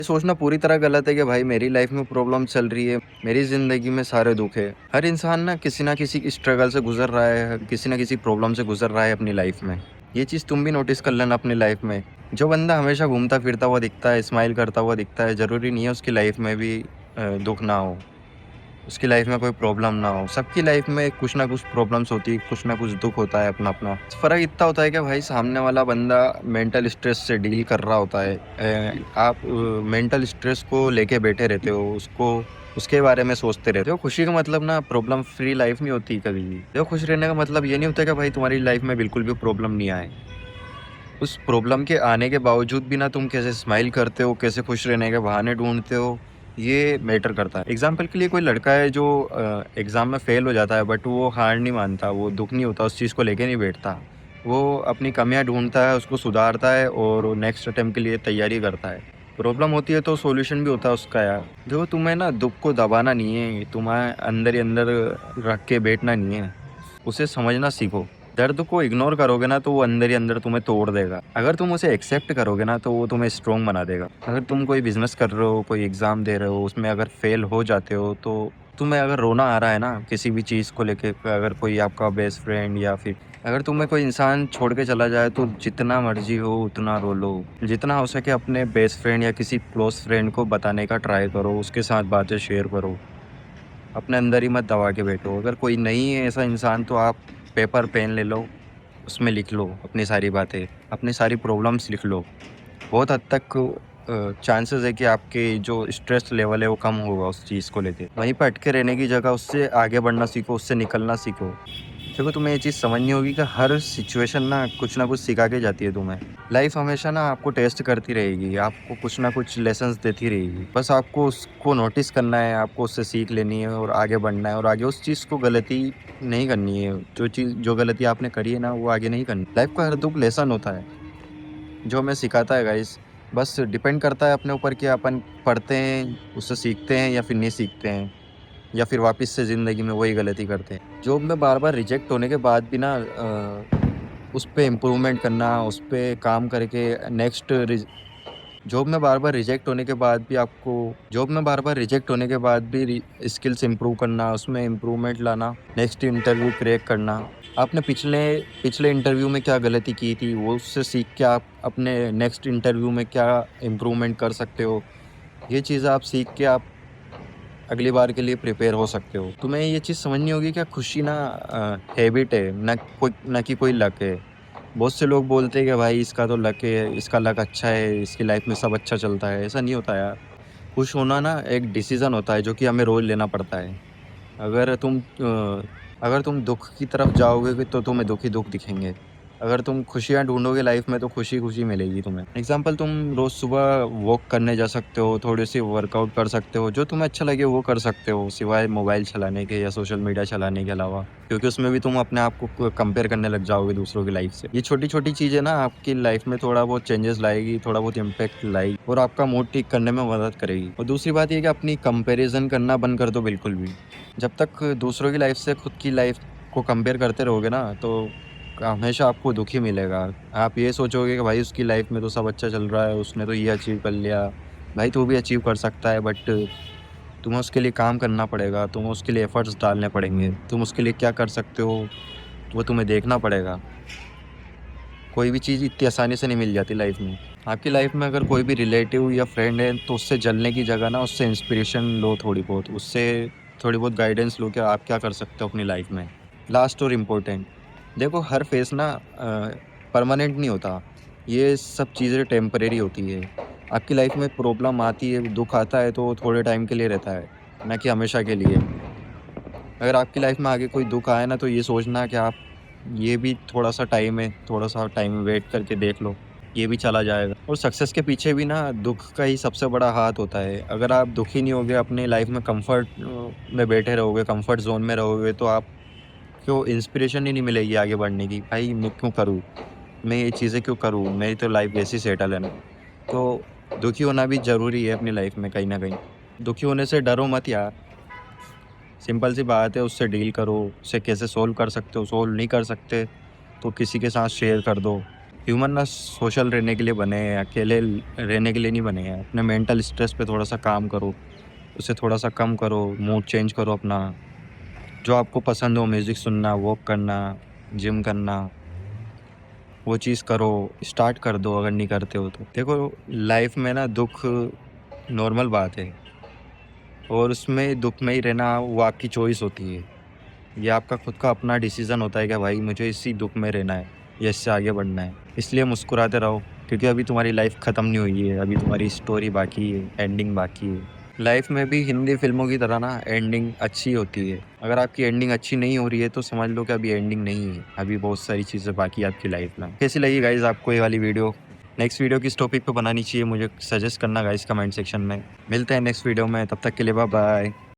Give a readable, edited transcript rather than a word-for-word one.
ये सोचना पूरी तरह गलत है कि भाई मेरी लाइफ में प्रॉब्लम चल रही है, मेरी ज़िंदगी में सारे दुख है। हर इंसान ना किसी स्ट्रगल से गुज़र रहा है, किसी ना किसी प्रॉब्लम से गुज़र रहा है अपनी लाइफ में। ये चीज़ तुम भी नोटिस कर लेना अपनी लाइफ में। जो बंदा हमेशा घूमता-फिरता हुआ दिखता है, स्माइल करता हुआ दिखता है, ज़रूरी नहीं है उसकी लाइफ में भी दुःख ना हो, उसकी लाइफ में कोई प्रॉब्लम ना हो। सबकी लाइफ में कुछ ना कुछ प्रॉब्लम्स होती है, कुछ ना कुछ दुःख होता है अपना-अपना। फ़र्क इतना होता है कि भाई सामने वाला बंदा मेंटल स्ट्रेस से डील कर रहा होता है। आप मेंटल स्ट्रेस को लेके बैठे रहते हो, उसके बारे में सोचते रहते हो। खुशी का मतलब ना प्रॉब्लम फ्री लाइफ नहीं होती कभी भी। देखो खुश रहने का मतलब ये नहीं होता कि भाई तुम्हारी लाइफ में बिल्कुल भी प्रॉब्लम नहीं आए। उस प्रॉब्लम के आने के बावजूद भी ना तुम कैसे स्माइल करते हो, कैसे खुश रहने के बहाने ढूँढते हो, ये मैटर करता है। एग्ज़ाम्पल के लिए कोई लड़का है जो एग्ज़ाम में फ़ेल हो जाता है बट वो हार नहीं मानता, वो दुःख नहीं होता, उस चीज़ को लेके नहीं बैठता। वो अपनी कमियाँ ढूँढता है, उसको सुधारता है और नेक्स्ट अटेम्प्ट के लिए तैयारी करता है। प्रॉब्लम होती है तो सॉल्यूशन भी होता है उसका यार। देखो तुम्हें ना दुःख को दबाना नहीं है, तुम्हें अंदर ही अंदर रख के बैठना नहीं है, उसे समझना सीखो। दर्द को इग्नोर करोगे ना तो वो अंदर ही अंदर तुम्हें तोड़ देगा। अगर तुम उसे एक्सेप्ट करोगे ना तो वो तुम्हें स्ट्रॉन्ग बना देगा। अगर तुम कोई बिज़नेस कर रहे हो, कोई एग्ज़ाम दे रहे हो, उसमें अगर फेल हो जाते हो तो तुम्हें अगर रोना आ रहा है ना किसी भी चीज़ को लेके, अगर कोई आपका बेस्ट फ्रेंड या फिर अगर तुम्हें कोई इंसान छोड़ के चला जाए तो जितना मर्ज़ी हो उतना रो लो। जितना हो सके अपने बेस्ट फ्रेंड या किसी क्लोज़ फ्रेंड को बताने का ट्राई करो, उसके साथ बातें शेयर करो। अपने अंदर ही मत दबा के बैठो। अगर कोई नहीं है ऐसा इंसान तो आप पेपर पेन ले लो, उसमें लिख लो अपनी सारी बातें, अपनी सारी प्रॉब्लम्स लिख लो। बहुत हद तक चांसेस है कि आपके जो स्ट्रेस लेवल है वो कम होगा उस चीज़ को लेके। वहीं पे अटके रहने की जगह उससे आगे बढ़ना सीखो, उससे निकलना सीखो। देखो तुम्हें ये चीज़ समझनी होगी कि हर सिचुएशन ना कुछ सिखा के जाती है तुम्हें। लाइफ हमेशा ना आपको टेस्ट करती रहेगी, आपको कुछ ना कुछ लेसन्स देती रहेगी। बस आपको उसको नोटिस करना है, आपको उससे सीख लेनी है और आगे बढ़ना है और आगे उस चीज़ को गलती नहीं करनी है। जो गलती आपने करी है ना वो आगे नहीं करनी। लाइफ का हर दुःख लेसन होता है, जो हमें सिखाता है गाइस। बस डिपेंड करता है अपने ऊपर कि अपन पढ़ते हैं, उससे सीखते हैं या फिर नहीं सीखते हैं। या फिर वापस से ज़िंदगी में वही गलती करते हैं। जॉब में बार-बार रिजेक्ट होने के बाद भी ना उस पे इम्प्रूवमेंट करना, उस पे काम करके नेक्स्ट रिज जॉब में बार-बार रिजेक्ट होने के बाद भी आपको जॉब में बार-बार रिजेक्ट होने के बाद भी स्किल्स इम्प्रूव करना, उसमें इम्प्रूवमेंट लाना, नेक्स्ट इंटरव्यू क्रैक करना। आपने पिछले पिछले इंटरव्यू में क्या गलती की थी, वो उससे सीख के आप अपने नेक्स्ट इंटरव्यू में क्या इम्प्रूवमेंट कर सकते हो। ये चीज़ें आप सीख के आप अगली बार के लिए प्रिपेयर हो सकते हो। तुम्हें ये चीज़ समझनी होगी कि खुशी ना हैबिट है, ना कि कोई लक है। बहुत से लोग बोलते हैं कि भाई इसका तो लक है, इसका लक अच्छा है, इसकी लाइफ में सब अच्छा चलता है। ऐसा नहीं होता यार। खुश होना ना एक डिसीज़न होता है जो कि हमें रोज़ लेना पड़ता है। अगर तुम अगर तुम दुःख की तरफ जाओगे तो तुम्हें दुःख ही दुःख दिखेंगे। अगर तुम खुशियाँ ढूँढोगे लाइफ में तो खुशी-खुशी मिलेगी तुम्हें। एग्ज़ाम्पल तुम रोज़ सुबह वॉक करने जा सकते हो, थोड़ी-सी वर्कआउट कर सकते हो, जो तुम्हें अच्छा लगे वो कर सकते हो, सिवाय मोबाइल चलाने के या सोशल मीडिया चलाने के अलावा। क्योंकि उसमें भी तुम अपने आप को कंपेयर करने लग जाओगे दूसरों की लाइफ से। ये छोटी-छोटी चीज़ें ना आपकी लाइफ में थोड़ा बहुत चेंजेस लाएगी, थोड़ा बहुत इम्पैक्ट लाएगी और आपका मूड ठीक करने में मदद करेगी। और दूसरी बात ये है कि अपनी कंपैरिज़न करना बंद कर दो बिल्कुल भी। जब तक दूसरों की लाइफ से खुद की लाइफ को कंपेयर करते रहोगे ना तो हमेशा आपको दुःख ही मिलेगा। आप ये सोचोगे कि भाई उसकी लाइफ में तो सब अच्छा चल रहा है, उसने तो ये अचीव कर लिया। भाई तू भी अचीव कर सकता है बट तुम्हें उसके लिए काम करना पड़ेगा, तुम्हें उसके लिए एफर्ट्स डालने पड़ेंगे। तुम उसके लिए क्या कर सकते हो वो तुम्हें देखना पड़ेगा। कोई भी चीज़ इतनी आसानी से नहीं मिल जाती लाइफ में। आपकी लाइफ में अगर कोई भी रिलेटिव या फ्रेंड है तो उससे जलने की जगह ना उससे इंस्पिरेशन लो थोड़ी बहुत, उससे थोड़ी बहुत गाइडेंस लो कि आप क्या कर सकते हो अपनी लाइफ में। लास्ट और इम्पोर्टेंट, देखो हर फेस ना परमानेंट नहीं होता। ये सब चीज़ें टेम्परेरी होती है। आपकी लाइफ में प्रॉब्लम आती है, दुःख आता है तो वो थोड़े टाइम के लिए रहता है, ना कि हमेशा के लिए। अगर आपकी लाइफ में आगे कोई दुःख आए ना तो ये सोचना कि आप ये भी थोड़ा-सा टाइम है, थोड़ा-सा टाइम वेट करके देख लो, ये भी चला जाएगा। और सक्सेस के पीछे भी ना दुःख का ही सबसे बड़ा हाथ होता है। अगर आप दुखी नहीं होगे, अपनी लाइफ में कम्फ़र्ट में बैठे रहोगे, कम्फ़र्ट ज़ोन में रहोगे तो आपको इंस्पिरेशन ही नहीं मिलेगी आगे बढ़ने की। भाई मैं क्यों करूँ? मैं ये चीज़ें क्यों करूँ? मेरी तो लाइफ वैसे ही सेटल है ना। तो दुखी होना भी ज़रूरी है अपनी लाइफ में कहीं न कहीं। दुखी होने से डरो मत यार। सिंपल सी बात है, उससे डील करो, उसे कैसे सॉल्व कर सकते हो, सॉल्व नहीं कर सकते तो किसी के साथ शेयर कर दो। ह्यूमन ना सोशल रहने के लिए बने हैं, अकेले रहने के लिए नहीं बने हैं। अपने मेंटल स्ट्रेस पे थोड़ा सा काम करो, उसे थोड़ा सा कम करो, मूड चेंज करो अपना। जो आपको पसंद हो, म्यूज़िक सुनना, वॉक करना, जिम करना, वो चीज़ करो, स्टार्ट कर दो अगर नहीं करते हो तो। देखो लाइफ में ना दुख नॉर्मल बात है, और उसमें दुख में ही रहना वो आपकी चॉइस होती है। ये आपका खुद का अपना डिसीजन होता है कि भाई मुझे इसी दुख में रहना है या इससे आगे बढ़ना है। इसलिए मुस्कुराते रहो, क्योंकि अभी तुम्हारी लाइफ ख़त्म नहीं हुई है, अभी तुम्हारी स्टोरी बाकी है, एंडिंग बाकी है। लाइफ में भी हिंदी फिल्मों की तरह ना एंडिंग अच्छी होती है। अगर आपकी एंडिंग अच्छी नहीं हो रही है तो समझ लो कि अभी एंडिंग नहीं है, अभी बहुत सारी चीज़ें बाकी है आपकी लाइफ में। कैसी लगी गाइज आपको ये वाली वीडियो? नेक्स्ट वीडियो किस टॉपिक पे बनानी चाहिए मुझे सजेस्ट करना गाइज कमेंट सेक्शन में। मिलते हैं नेक्स्ट वीडियो में, तब तक के लिए बाय बाय।